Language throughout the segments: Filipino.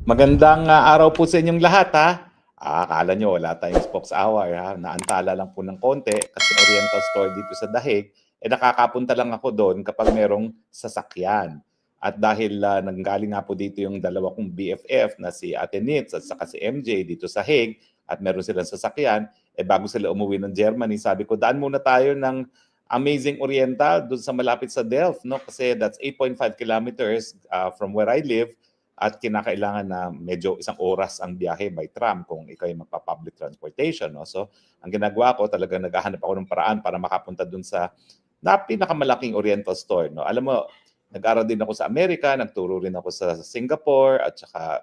Magandang araw po sa inyong lahat ha. Akala nyo wala tayong spokes hour ha. Naantala lang po ng konti kasi Oriental Store dito sa Dahig. Nakakapunta lang ako doon kapag merong sasakyan. At dahil nanggaling nga po dito yung dalawa kong BFF na si Ate Nitz at saka si MJ dito sa Hague at meron silang sasakyan, bago sila umuwi ng Germany, sabi ko daan muna tayo ng Amazing Oriental doon sa malapit sa Delft, no? Kasi that's 8.5 kilometers from where I live. At kinakailangan na medyo isang oras ang biyahe by tram kung ikaw ay magpa-public transportation. No? So, ang ginagawa ko, talagang naghahanap ako ng paraan para makapunta dun sa pinakamalaking Oriental Store. No? Alam mo, nag-aral din ako sa Amerika, nagturo rin ako sa Singapore, at saka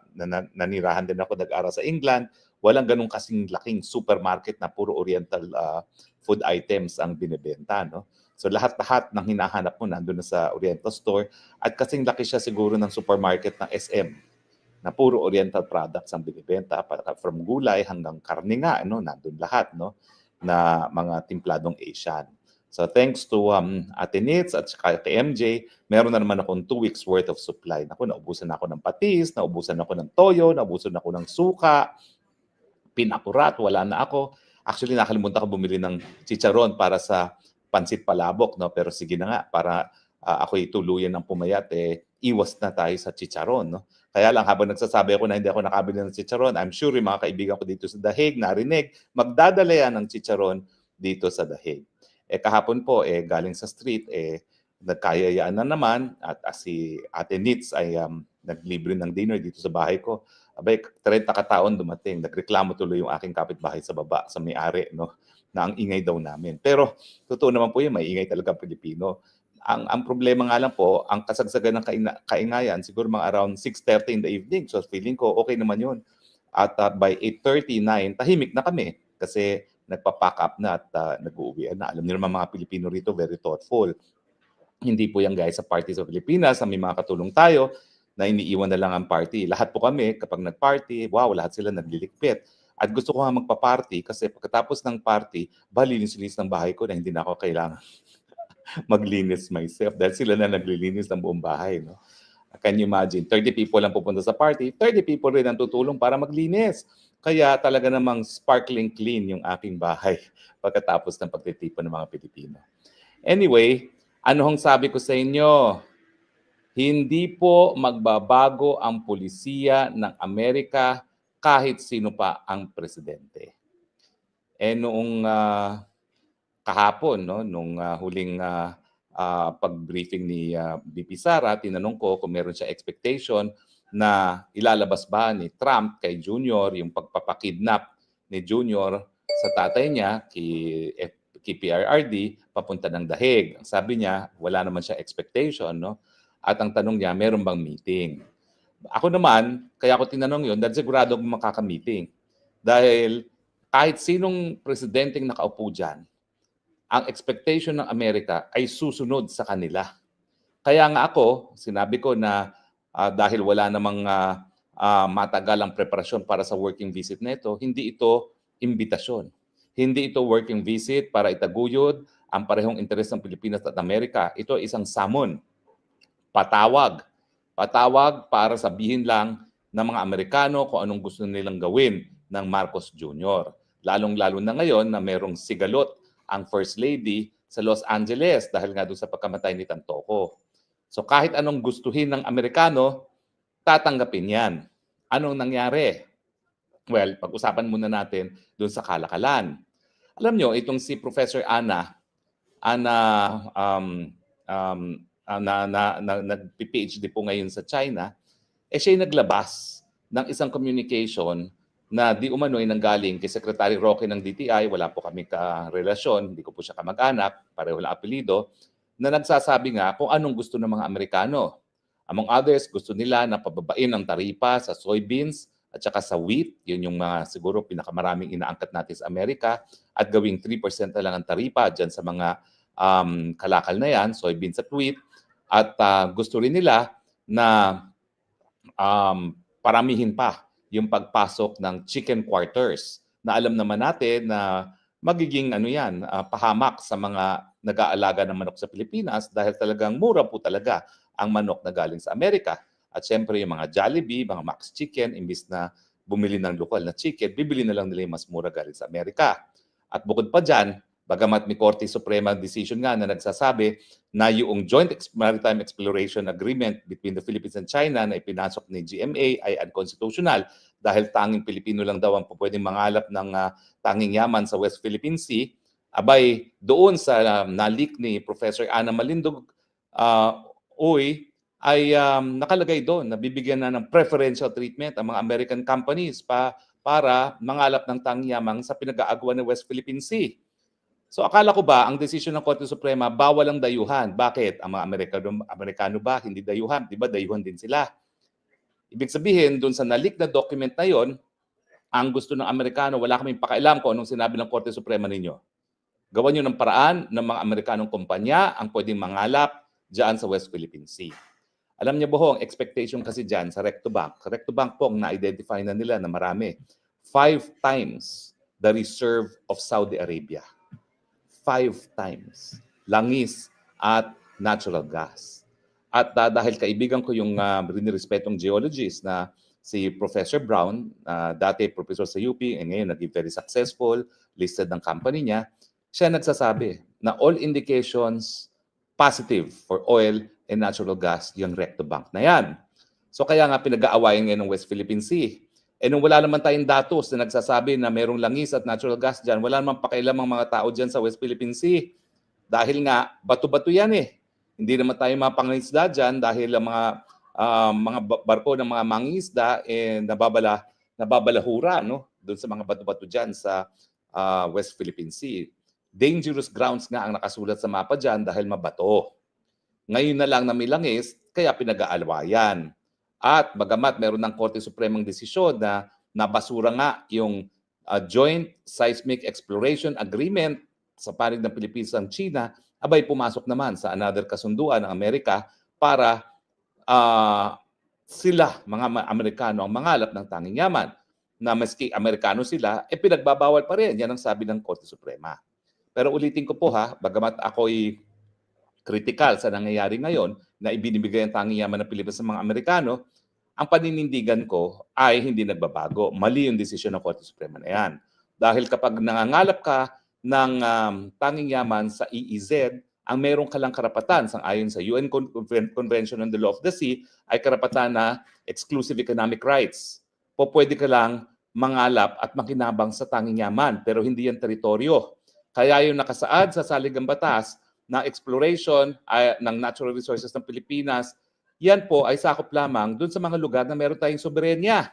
nanirahan din ako, nag-aral sa England. Walang ganun kasing laking supermarket na puro Oriental food items ang binibenta. No? So lahat-lahat ng hinahanap mo nandun na sa Oriental Store at kasing laki siya siguro ng supermarket ng SM na puro Oriental products ang binibenta, from gulay hanggang karne nga, no, nandun lahat, no, na mga timpladong Asian. So thanks to Ate Nitz at saka kay MJ, meron na naman akong 2 weeks worth of supply. Naku, naubusan ako ng patis, naubusan ako ng toyo, naubusan ako ng suka, pinakurat, wala na ako. Actually, nakalimutan ko bumili ng chicharon para sa pansit palabok, no? Pero sige na nga, para ako'y tuluyan ng pumayat, iwas na tayo sa chicharon, no? Kaya lang, habang nagsasabi ako na hindi ako nakabili ng chicharon, I'm sure yung mga kaibigan ko dito sa Dahig, narinig, magdadala yan ng chicharon dito sa Dahig. Kahapon po, galing sa street, nagkayayaan na naman, at si Ate Nitz ay naglibre ng dinner dito sa bahay ko. Abay, 30 kataon dumating. Nagreklamo tuloy yung aking kapitbahay sa baba, sa may-ari, no? Na ang ingay daw namin. Pero totoo naman po yun, may ingay talaga Pilipino. Ang problema nga lang po, ang kasagsagan ng kaingayan, siguro mga around 6:30 in the evening. So feeling ko okay naman yun. At by 8:39, tahimik na kami kasi nagpa-pack up na at nag-uuwi na. Alam niyo naman mga Pilipino rito, very thoughtful. Hindi po yan guys sa party sa Pilipinas, may mga katulong tayo na iniiwan na lang ang party. Lahat po kami, kapag nag-party, wow, lahat sila naglilikpit. At gusto ko nga magpa-party kasi pagkatapos ng party, linis-linis ng bahay ko na hindi na ako kailangan maglinis myself dahil sila na naglilinis ng buong bahay. No? Can you imagine? 30 people lang pupunta sa party, 30 people rin ang tutulong para maglinis. Kaya talaga namang sparkling clean yung aking bahay pagkatapos ng pagtitipon ng mga Pilipino. Anyway, ano hong sabi ko sa inyo? Hindi po magbabago ang pulisiya ng Amerika kahit sino pa ang presidente. Noong kahapon, no, nung huling pag-briefing ni VP Sara, tinanong ko kung meron siya expectation na ilalabas ba ni Trump kay Junior yung pagpapakidnap ni Junior sa tatay niya, kay PRRD, papunta ng Dahig. Sabi niya, wala naman siya expectation, no? At ang tanong niya, meron bang meeting? Ako naman, kaya ako tinanong yun, dahil sigurado akong makaka-meeting. Dahil kahit sinong presidenteng nakaupo dyan, ang expectation ng Amerika ay susunod sa kanila. Kaya nga ako, sinabi ko na dahil wala namang matagalang preparasyon para sa working visit nito, hindi ito imbitasyon. Hindi ito working visit para itaguyod ang parehong interes ng Pilipinas at Amerika. Ito ay isang summon. Patawag para sabihin lang ng mga Amerikano kung anong gusto nilang gawin ng Marcos Jr. Lalong-lalo na ngayon na merong sigalot ang First Lady sa Los Angeles dahil nga doon sa pagkamatay ni Tantoco. So kahit anong gustuhin ng Amerikano, tatanggapin yan. Anong nangyari? Well, pag-usapan muna natin doon sa kalakalan. Alam nyo, itong si Professor Ana nag-PhD po ngayon sa China, siya naglabas ng isang communication na di umano ay nanggaling kay Secretary Roque ng DTI, wala po kami ka-relasyon, hindi ko po siya kamag-anak, pareho lang apelido, na nagsasabi nga kung anong gusto ng mga Amerikano. Among others, gusto nila na pababain ang taripa sa soybeans at saka sa wheat, yun yung mga siguro pinakamaraming inaangkat natin sa Amerika, at gawing 3% na lang ang taripa dyan sa mga kalakal na yan, soybeans at wheat. At gusto rin nila na paramihin pa yung pagpasok ng chicken quarters na alam naman natin na magiging pahamak sa mga nag-aalaga ng manok sa Pilipinas dahil talagang mura po talaga ang manok na galing sa Amerika. At syempre yung mga Jollibee, mga Max Chicken, imbis na bumili ng lokal na chicken, bibili na lang nila yung mas mura galing sa Amerika. At bukod pa dyan, bagamat may Korte Suprema decision nga na nagsasabi na yung Joint Maritime Exploration Agreement between the Philippines and China na ipinasok ni GMA ay unconstitutional dahil tanging Pilipino lang daw ang pwedeng mangalap ng tanging yaman sa West Philippine Sea. Abay, doon sa na-leak ni Professor Ana Malindog, ay nakalagay doon na bibigyan na ng preferential treatment ang mga American companies para mangalap ng tanging yaman sa pinag-aagawan ng West Philippine Sea. So akala ko ba ang desisyon ng Korte Suprema bawal ang dayuhan? Bakit? Ang mga Amerikano ba hindi dayuhan? Di ba dayuhan din sila? Ibig sabihin, doon sa na-leak na document na yon, ang gusto ng Amerikano, wala kaming pakialam kung anong sinabi ng Korte Suprema ninyo. Gawan nyo ng paraan ng mga Amerikanong kumpanya ang pwedeng mangalap dyan sa West Philippine Sea. Alam niyo po, ang expectation kasi dyan sa Rectobank. Rectobank po ang na-identify na nila na marami. 5 times the reserve of Saudi Arabia. 5 times. Langis at natural gas. At dahil kaibigan ko yung rinirespetong geologist na si Professor Brown, dati professor sa UP, ngayon naging very successful, listed ng company niya, siya nagsasabi na all indications positive for oil and natural gas yung Rectobank na yan. So kaya nga pinag-aawayan ngayon ng West Philippine Sea. Eh nung wala naman tayong datos na nagsasabi na merong langis at natural gas dyan, wala naman pakialam ang mga tao dyan sa West Philippine Sea. Dahil nga, bato-bato yan eh. Hindi naman tayo mapangisda dyan dahil ang mga barko ng mga mangisda nababalahura doon sa mga bato-bato dyan sa West Philippine Sea. Dangerous grounds nga ang nakasulat sa mapa dyan dahil mabato. Ngayon na lang na may langis, kaya pinag-aalawayan. At bagamat meron ng Korte Supremang desisyon na nabasura nga yung Joint Seismic Exploration Agreement sa panig ng Pilipinas at China, abay pumasok naman sa another kasunduan ng Amerika para sila, mga Amerikano, ang mangalap ng tanging yaman. Na maski Amerikano sila, pinagbabawal pa rin. Yan ang sabi ng Korte Suprema. Pero ulitin ko po bagamat ako'y critical sa nangyayari ngayon na ibinibigay ang tanging yaman ng Pilipinas sa mga Amerikano, ang paninindigan ko ay hindi nagbabago. Mali yung desisyon ng Korte Suprema na yan. Dahil kapag nangangalap ka ng tanging yaman sa EEZ, ang meron ka lang karapatan ayon sa UN Convention on the Law of the Sea ay karapatan na exclusive economic rights. Pwede ka lang mangalap at makinabang sa tanging yaman, pero hindi yan teritoryo. Kaya yung nakasaad sa saligang batas na exploration ng natural resources ng Pilipinas, yan po ay sakop lamang dun sa mga lugar na meron tayong soberenya.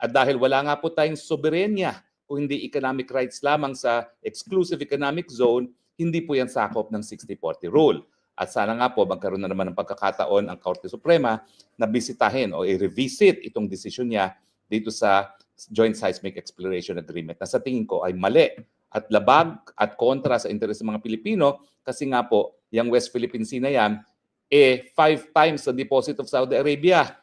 At dahil wala nga po tayong soberenya, kung hindi economic rights lamang sa exclusive economic zone, hindi po yan sakop ng 60-40 rule. At sana nga po magkaroon na naman ng pagkakataon ang Korte Suprema na bisitahin o i-revisit itong desisyon niya dito sa Joint Seismic Exploration Agreement na sa tingin ko ay mali at labag at kontra sa interes ng mga Pilipino kasi nga po, yung West Philippine Sea na yan, 5 times the deposit of Saudi Arabia.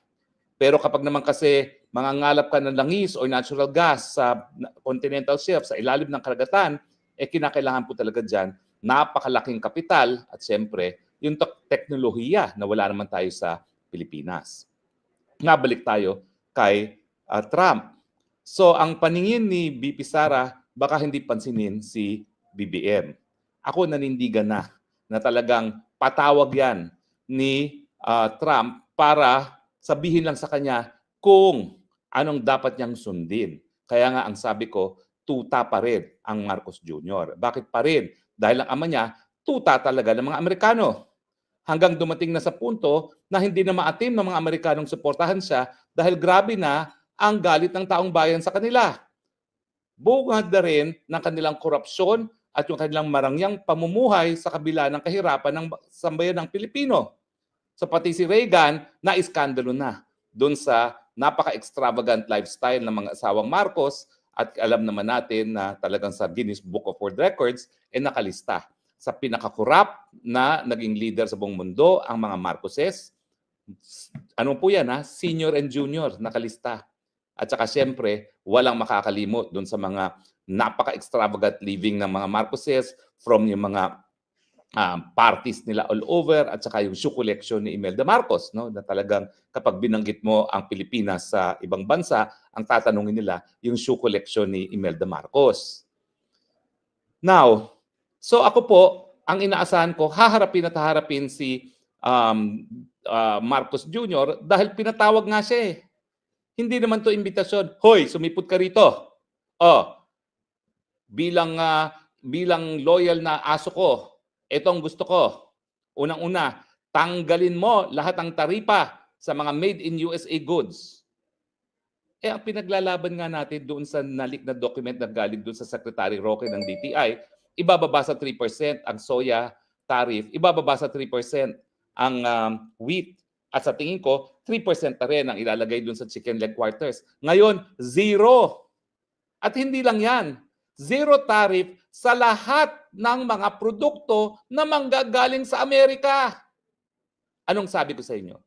Pero kapag naman kasi mangangalap ka ng langis o natural gas sa continental shelf, sa ilalim ng karagatan, kinakailangan po talaga dyan napakalaking kapital at siyempre yung teknolohiya na wala naman tayo sa Pilipinas. Nabalik tayo kay Trump. So ang paningin ni BP Sara, baka hindi pansinin si BBM. Ako nanindigan na talagang patawag yan ni Trump para sabihin lang sa kanya kung anong dapat niyang sundin. Kaya nga ang sabi ko, tuta pa rin ang Marcos Jr. Bakit pa rin? Dahil ang ama niya, tuta talaga ng mga Amerikano. Hanggang dumating na sa punto na hindi na maatim ng mga Amerikanong suportahan siya dahil grabe na ang galit ng taong bayan sa kanila. Bungad na rin ng kanilang korupsyon at yung kanilang marangyang pamumuhay sa kabila ng kahirapan ng sambayan ng Pilipino. So pati si Reagan na iskandalo na doon sa napaka-extravagant lifestyle ng mga asawang Marcos at alam naman natin na talagang sa Guinness Book of World Records nakalista sa pinakakurap na naging leader sa buong mundo ang mga Marcoses. Ano po yan Senior and junior nakalista. At saka siyempre, walang makakalimot doon sa mga napaka-extravagant living ng mga Marcoses from yung mga parties nila all over at saka yung shoe collection ni Imelda Marcos, no, na talagang kapag binanggit mo ang Pilipinas sa ibang bansa, ang tatanungin nila yung shoe collection ni Imelda Marcos. Now, so ako po, ang inaasahan ko, haharapin si Marcos Jr. dahil pinatawag nga siya eh. Hindi naman to imbitasyon, hoy, sumipot ka rito. Oh, bilang loyal na aso ko, itong gusto ko. Unang-una, tanggalin mo lahat ng taripa sa mga made in USA goods. Eh, ang pinaglalaban nga natin doon sa nalik na document na galing doon sa Secretary Roque ng DTI, ibababa sa 3% ang soya tariff, ibababa sa 3% ang wheat. At sa tingin ko, 3% na rin ang ilalagay doon sa chicken leg quarters. Ngayon, zero. At hindi lang yan. Zero tariff sa lahat ng mga produkto na manggagaling sa Amerika. Anong sabi ko sa inyo?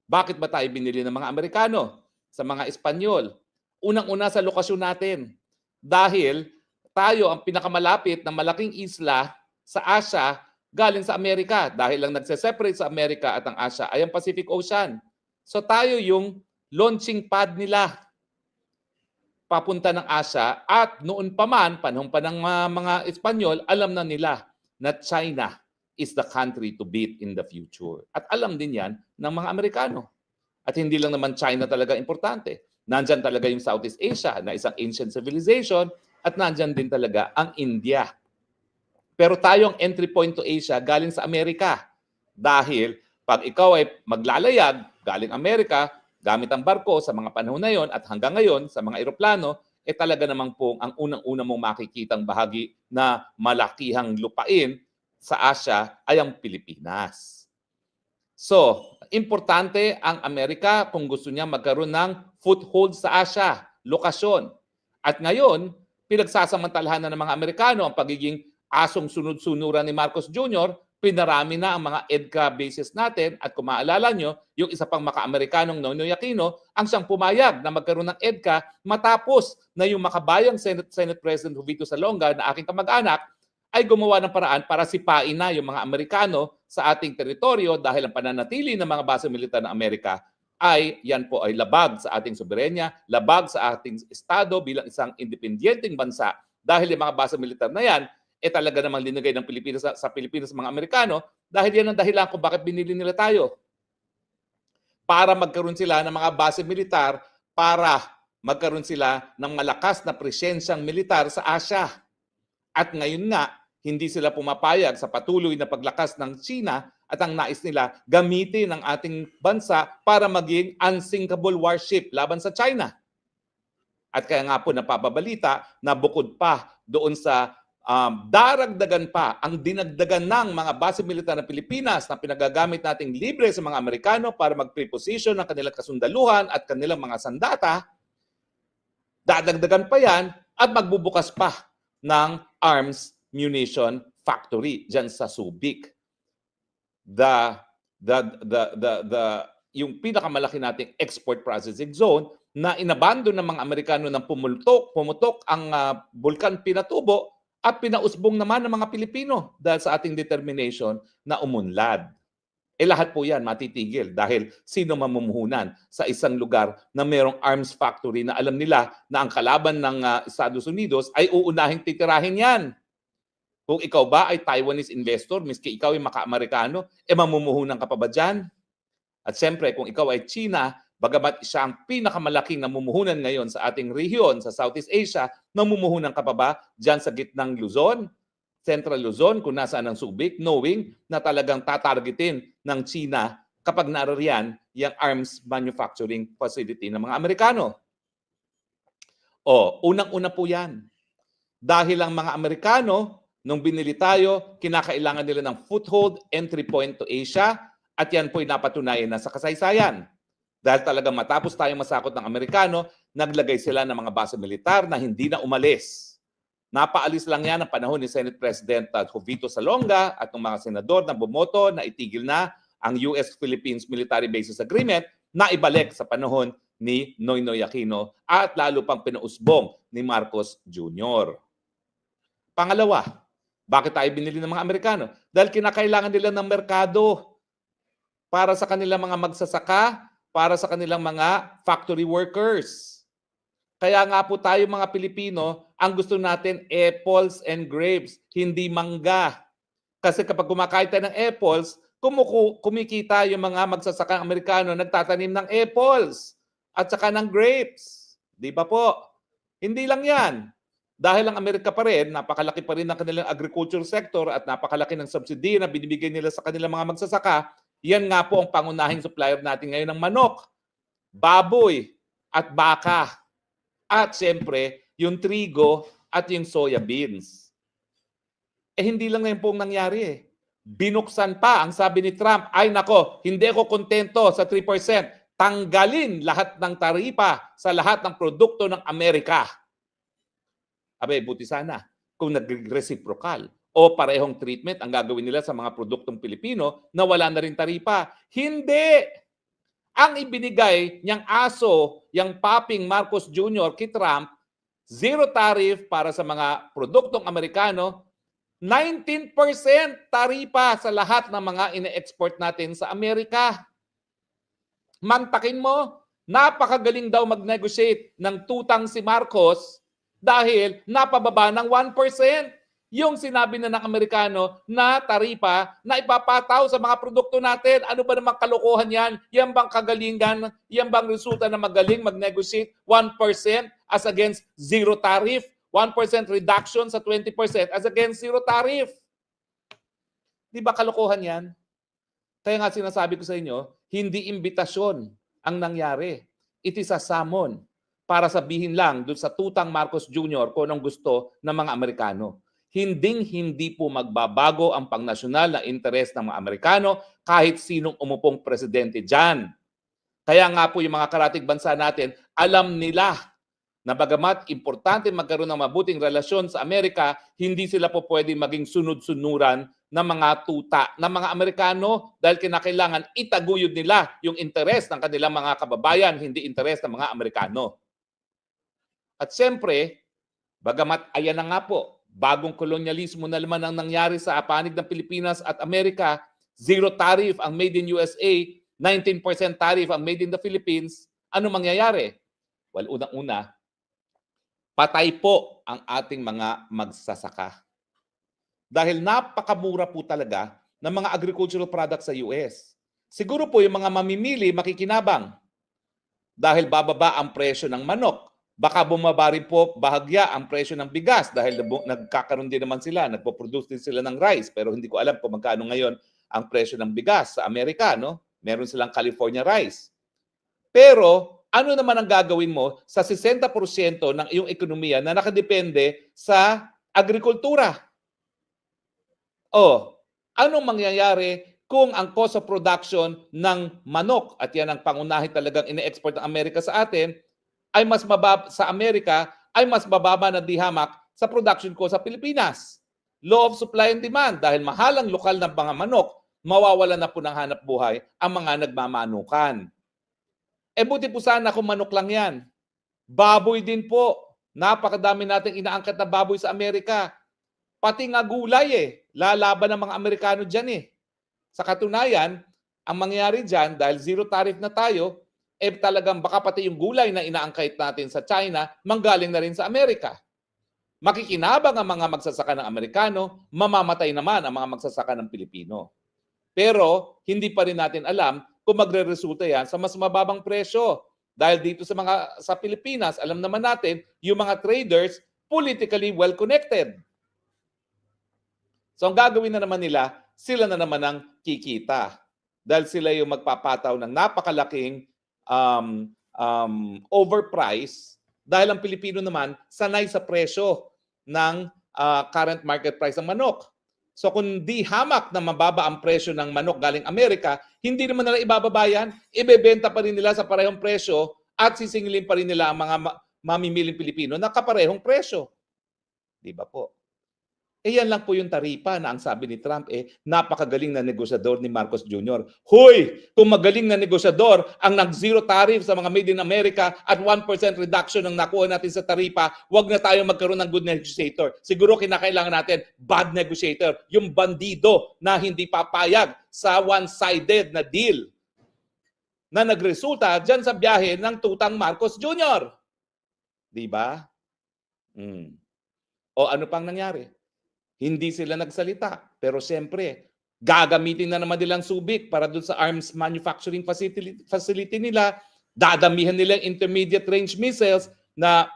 Bakit ba tayo binili ng mga Amerikano? Sa mga Espanyol? Unang-una sa lokasyon natin. Dahil tayo ang pinakamalapit na malaking isla sa Asia galing sa Amerika. Dahil lang nagse-separate sa Amerika at ang Asia ay ang Pacific Ocean. So tayo yung launching pad nila papunta ng Asia, at noon pa man, panahon pa ng mga Espanyol, alam na nila na China is the country to beat in the future. At alam din yan ng mga Amerikano. At hindi lang naman China talaga importante. Nandyan talaga yung Southeast Asia na isang ancient civilization, at nandyan din talaga ang India. Pero tayong entry point to Asia galing sa Amerika. Dahil pag ikaw ay maglalayag galing Amerika, gamit ang barko sa mga panahon na yon at hanggang ngayon sa mga eroplano, talaga namang pong ang unang-una mong makikitang bahagi na malakihang lupain sa Asia ay ang Pilipinas. So, importante ang Amerika kung gusto niya magkaroon ng foothold sa Asia, lokasyon. At ngayon, pinagsasamantalahan na ng mga Amerikano ang pagiging asong sunod-sunuran ni Marcos Jr., pinarami na ang mga EDCA bases natin, at kung maalala nyo, yung isa pang maka-Amerikanong Noynoy Aquino ang siyang pumayag na magkaroon ng EDCA matapos na yung makabayang Senate President Jovito Salonga na aking kamag-anak ay gumawa ng paraan para sipain na yung mga Amerikano sa ating teritoryo dahil ang pananatili ng mga base militar ng Amerika ay yan po ay labag sa ating soberenya, labag sa ating estado bilang isang independenteng bansa dahil yung mga base militar na yan talaga namang linagay ng Pilipinas sa Pilipinas mga Amerikano dahil yan ang dahilan kung bakit binili nila tayo. Para magkaroon sila ng mga base militar, para magkaroon sila ng malakas na presensyang militar sa Asia. At ngayon nga, hindi sila pumapayag sa patuloy na paglakas ng China at ang nais nila gamitin ng ating bansa para maging unsinkable warship laban sa China. At kaya nga po napapabalita na bukod pa doon sa daragdagan pa ang dinagdagan ng mga base militar ng Pilipinas na pinagagamit nating libre sa mga Amerikano para mag-preposition ng kanilang kasundaluhan at kanilang mga sandata, dadagdagan pa yan at magbubukas pa ng arms munition factory dyan sa Subic. Yung pinakamalaki nating export processing zone na inabando ng mga Amerikano nang pumutok ang Bulkan Pinatubo at pinausbong naman ng mga Pilipino dahil sa ating determination na umunlad. Lahat po yan matitigil dahil sino mamumuhunan sa isang lugar na mayroong arms factory na alam nila na ang kalaban ng Estados Unidos ay uunahing titirahin yan. Kung ikaw ba ay Taiwanese investor, miski ikaw ay maka-Amerikano, mamumuhunan ka pa ba dyan? At siyempre, kung ikaw ay China, bagamat siya ang pinakamalaking namumuhunan ngayon sa ating rehiyon, sa Southeast Asia, namumuhunan ka pa ba dyan sa gitnang Luzon, Central Luzon, kung nasaan ang Subic, knowing na talagang tatargetin ng China kapag narariyan yung arms manufacturing facility ng mga Amerikano. Unang-una po yan. Dahil ang mga Amerikano, nung binili tayo, kinakailangan nila ng foothold, entry point to Asia, at yan po'y napatunayan na sa kasaysayan. Dahil talagang matapos tayong masakot ng Amerikano, naglagay sila ng mga base militar na hindi na umalis. Napaalis lang yan ang panahon ni Senate President Jovito Salonga at ng mga senador na bumoto na itigil na ang US-Philippines Military Bases Agreement na ibalik sa panahon ni Noynoy Aquino at lalo pang pinausbong ni Marcos Jr. Pangalawa, Bakit tayo binili ng mga Amerikano? Dahil kinakailangan nila ng merkado para sa kanilang mga magsasaka, para sa kanilang mga factory workers. Kaya nga po tayo mga Pilipino, ang gusto natin apples and grapes, hindi mangga. Kasi kapag kumakain tayo ng apples, kumikita yung mga magsasakang Amerikano nagtatanim ng apples at saka ng grapes. Di ba po? Hindi lang yan. Dahil ang Amerika pa rin, napakalaki pa rin ng kanilang agriculture sector at napakalaki ng subsidy na binibigay nila sa kanilang mga magsasaka, yan nga po ang pangunahing supplier natin ngayon ng manok, baboy, at baka. At siyempre, yung trigo at yung soya beans. Hindi lang na yung pong nangyari eh. Binuksan pa, ang sabi ni Trump, ay nako, hindi ako kontento sa 3%. Tanggalin lahat ng taripa sa lahat ng produkto ng Amerika. Abay, buti sana kung nag-reciprocal o parehong treatment ang gagawin nila sa mga produktong Pilipino na wala na rin taripa. Hindi! Ang ibinigay niyang aso, yung Paping Marcos Jr. kay Trump, zero tariff para sa mga produktong Amerikano, 19% taripa sa lahat ng mga ine-export natin sa Amerika. Mantakin mo, napakagaling daw mag-negotiate ng tutang si Marcos dahil napababa ng 1% yung sinabi na ng Amerikano na taripa na ipapataw sa mga produkto natin. Ano ba namang kalokohan yan? Yan bang kagalingan? Yan bang resulta na magaling mag-negotiate 1% as against zero tariff? 1% reduction sa 20% as against zero tariff. Di ba kalokohan yan? Kaya nga sinasabi ko sa inyo, hindi imbitasyon ang nangyari. It is a summon para sabihin lang doon sa tutang Marcos Jr. kung anong gusto ng mga Amerikano. Hindi po magbabago ang pangnasyonal na interes ng mga Amerikano kahit sinong umupong presidente dyan. Kaya nga po yung mga karatig bansa natin, alam nila na bagamat importante magkaroon ng mabuting relasyon sa Amerika, hindi sila po pwedeng maging sunod-sunuran ng mga tuta ng mga Amerikano dahil kinakailangan itaguyod nila yung interes ng kanilang mga kababayan, hindi interes ng mga Amerikano. At siyempre, bagamat ayan na nga po, bagong kolonyalismo na naman ang nangyari sa panig ng Pilipinas at Amerika, zero tariff ang made in USA, 19% tariff ang made in the Philippines, ano mangyayari? Well, unang-una, patay po ang ating mga magsasaka. Dahil napakamura po talaga ng mga agricultural products sa US. Siguro po yung mga mamimili makikinabang dahil bababa ang presyo ng manok. Baka bumaba rin po bahagya ang presyo ng bigas dahil nagkakaroon din naman sila, nagpo-produce din sila ng rice. Pero hindi ko alam kung magkano ngayon ang presyo ng bigas sa Amerika. No? Meron silang California rice. Pero ano naman ang gagawin mo sa 60% ng iyong ekonomiya na nakadepende sa agrikultura? O, anong mangyayari kung ang cost of production ng manok, at yan ang pangunahin talagang ine-export ng Amerika sa atin, ay mas mababa sa Amerika, ay mas bababa na dihamak sa production ko sa Pilipinas. Law of supply and demand, dahil mahal ang lokal na mga manok, mawawalan na po ng hanap buhay ang mga nagmamanukan. Buti po sana kung manok lang yan. Baboy din po. Napakadami nating inaangkat na baboy sa Amerika. Pati nga gulay lalaban ng mga Amerikano dyan Sa katunayan, ang mangyayari dyan, dahil zero tariff na tayo, talagang baka pati yung gulay na inaangkit natin sa China, manggaling na rin sa Amerika. Makikinabang ang mga magsasaka ng Amerikano, mamamatay naman ang mga magsasaka ng Pilipino. Pero hindi pa rin natin alam kung magre-resulta yan sa mas mababang presyo. Dahil dito sa Pilipinas, alam naman natin, yung mga traders, politically well-connected. So ang gagawin na naman nila, sila na naman ang kikita. Dahil sila yung magpapataw ng napakalaking overprice. Dahil ang Pilipino naman, sanay sa presyo ng current market price ng manok. So kung di hamak na mababa ang presyo ng manok galing Amerika, hindi naman nila ibababa yan, ibebenta pa rin nila sa parehong presyo at sisingilin pa rin nila ang mga mamimiling Pilipino na kaparehong presyo. Di ba po? Yan lang po yung taripa na ang sabi ni Trump, napakagaling na negosyador ni Marcos Jr. Hoy! Kung magaling na negosyador ang nag-zero tariff sa mga made in America at 1% reduction ang nakuha natin sa taripa, wag na tayo magkaroon ng good negotiator. Siguro kinakailangan natin bad negotiator, yung bandido na hindi papayag sa one-sided na deal na nagresulta dyan sa biyahe ng tutang Marcos Jr. Di ba? O ano pang nangyari? Hindi sila nagsalita. Pero siyempre, gagamitin na naman nilang Subic para doon sa arms manufacturing facility nila. Dadamihan nila intermediate range missiles na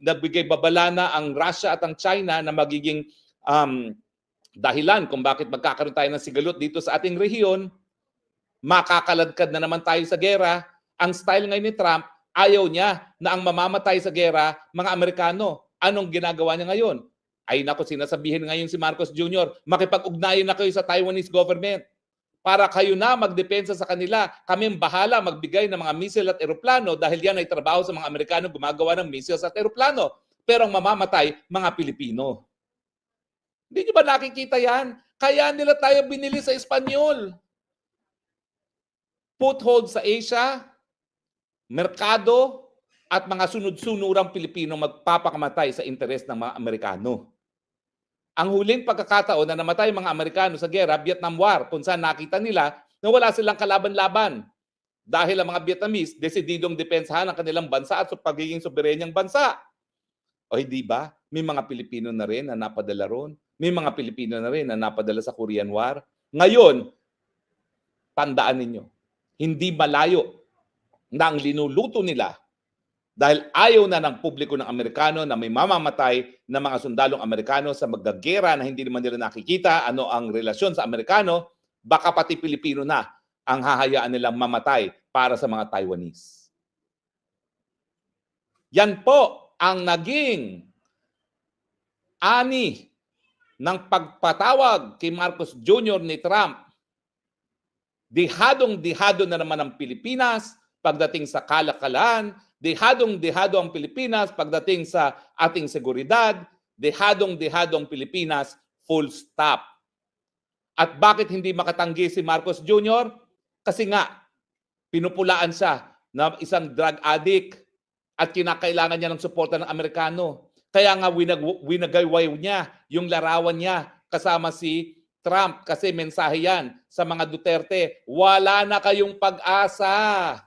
nabigay babala na ang Russia at ang China na magiging dahilan kung bakit magkakaroon tayo ng sigalot dito sa ating rehiyon. Makakaladkad na naman tayo sa gera. Ang style ngayon ni Trump, ayaw niya na ang mamamatay sa gera, mga Amerikano. Anong ginagawa niya ngayon? Ay nako, sinasabihin ngayon si Marcos Jr., makipag-ugnayan na kayo sa Taiwanese government para kayo na magdepensa sa kanila. Kami bahala magbigay ng mga missile at eroplano dahil yan ay trabaho sa mga Amerikano gumagawa ng missiles at eroplano. Pero ang mamamatay, mga Pilipino. Hindi nyo ba nakikita yan? Kaya nila tayo binili sa Espanyol. Foothold sa Asia, merkado, at mga sunod-sunurang Pilipino magpapakamatay sa interes ng mga Amerikano. Ang huling pagkakataon na namatay mga Amerikano sa gera, Vietnam War, kung saan nakita nila na wala silang kalaban-laban. Dahil ang mga Vietnamese, desididong depensahan ang kanilang bansa at pagiging soberenyang bansa. O hindi ba? May mga Pilipino na rin na napadala ron. May mga Pilipino na rin na napadala sa Korean War. Ngayon, tandaan ninyo, hindi malayo na ang linuluto nila dahil ayaw na ng publiko ng Amerikano na may mamamatay na mga sundalong Amerikano sa magagera na hindi naman nila nakikita ano ang relasyon sa Amerikano, baka pati Pilipino na ang hahayaan nilang mamatay para sa mga Taiwanese. Yan po ang naging ani ng pagpatawag kay Marcos Jr. ni Trump. Dihadong-dihado na naman ang Pilipinas pagdating sa kalakalan, dihadong-dihado ang Pilipinas pagdating sa ating seguridad, dihadong-dihado ang Pilipinas, full stop. At bakit hindi makatanggi si Marcos Jr.? Kasi nga, pinupulaan siya na isang drug addict at kinakailangan niya ng suporta ng Amerikano. Kaya nga winagayway niya yung larawan niya kasama si Trump kasi mensahe yan sa mga Duterte. Wala na kayong pag-asa.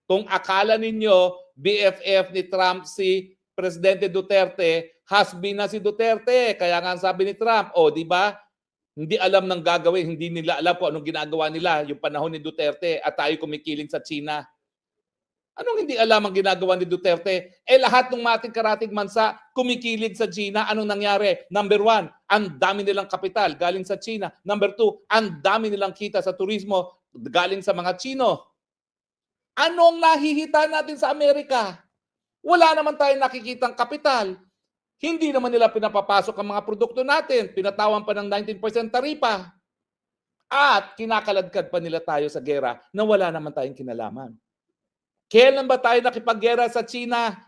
Kung akala ninyo, BFF ni Trump si Presidente Duterte, has-been na si Duterte. Kaya nga sabi ni Trump, di ba? Hindi alam ng gagawin, hindi nila alam kung anong ginagawa nila yung panahon ni Duterte at tayo kumikiling sa China. Anong hindi alam ang ginagawa ni Duterte? Lahat ng mating karating bansa kumikilig sa China. Anong nangyari? Number 1, ang dami nilang kapital galing sa China. Number 2, ang dami nilang kita sa turismo galing sa mga Chino. Anong nahihita natin sa Amerika? Wala naman tayong nakikitang kapital. Hindi naman nila pinapapasok ang mga produkto natin. Pinatawan pa ng 19% taripa. At kinakaladkad pa nila tayo sa gera na wala naman tayong kinalaman. Kailan ba tayo nakipaggera sa China?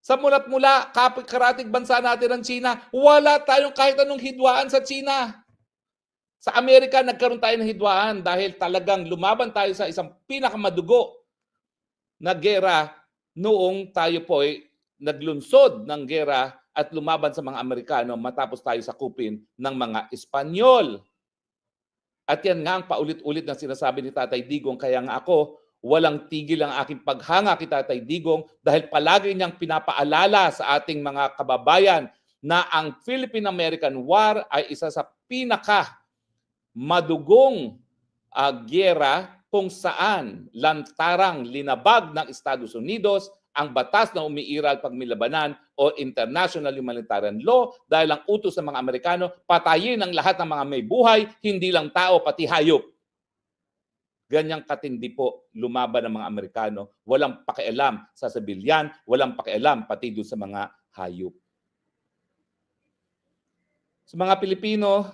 Sa mulat-mula, karatig bansa natin ang China, wala tayong kahit anong hidwaan sa China. Sa Amerika, nagkaroon tayo ng hidwaan dahil talagang lumaban tayo sa isang pinakamadugo na gera noong tayo po ay naglunsod ng gera at lumaban sa mga Amerikano matapos tayo sakupin ng mga Espanyol. At yan nga ang paulit-ulit na sinasabi ni Tatay Digong, kaya nga ako, walang tigil ang aking paghanga kay Tatay Digong dahil palagi niyang pinapaalala sa ating mga kababayan na ang Philippine-American War ay isa sa pinaka-madugong giyera kung saan lantarang linabag ng Estados Unidos ang batas na umiiral pag may labanan o international humanitarian law dahil ang utos ng mga Amerikano, patayin ang lahat ng mga may buhay, hindi lang tao, pati hayop. Ganyang katindi po lumaban ng mga Amerikano. Walang pakialam sa sibilyan, walang pakialam pati doon sa mga hayop. Sa mga Pilipino,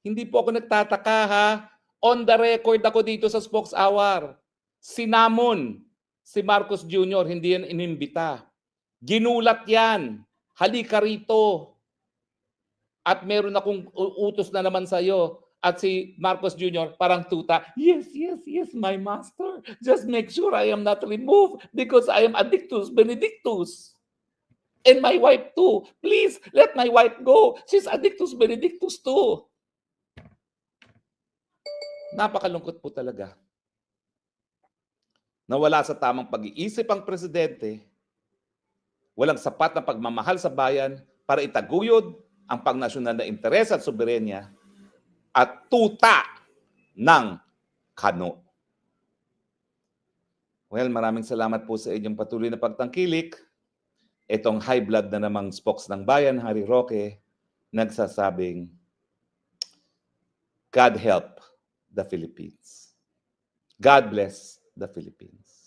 hindi po ako nagtataka ha. On the record ako dito sa Spokes Hour. Sinamon si Marcos Jr., hindi yan inimbita. Ginulat yan. Halika rito. at meron akong utos na naman sa'yo. At si Marcos Jr. parang tuta, yes, yes, yes, my master. Just make sure I am not removed because I am addictus benedictus. And my wife too. Please, let my wife go. She's addictus benedictus too. Napakalungkot po talaga. Nawala sa tamang pag-iisip ang presidente, walang sapat na pagmamahal sa bayan para itaguyod ang pangnasyonal na interes at soberenya at tuta ng kano. Well, maraming salamat po sa inyong patuloy na pagtangkilik. Itong high blood na namang spokes ng bayan, Harry Roque, nagsasabing, God help the Philippines. God bless the Philippines.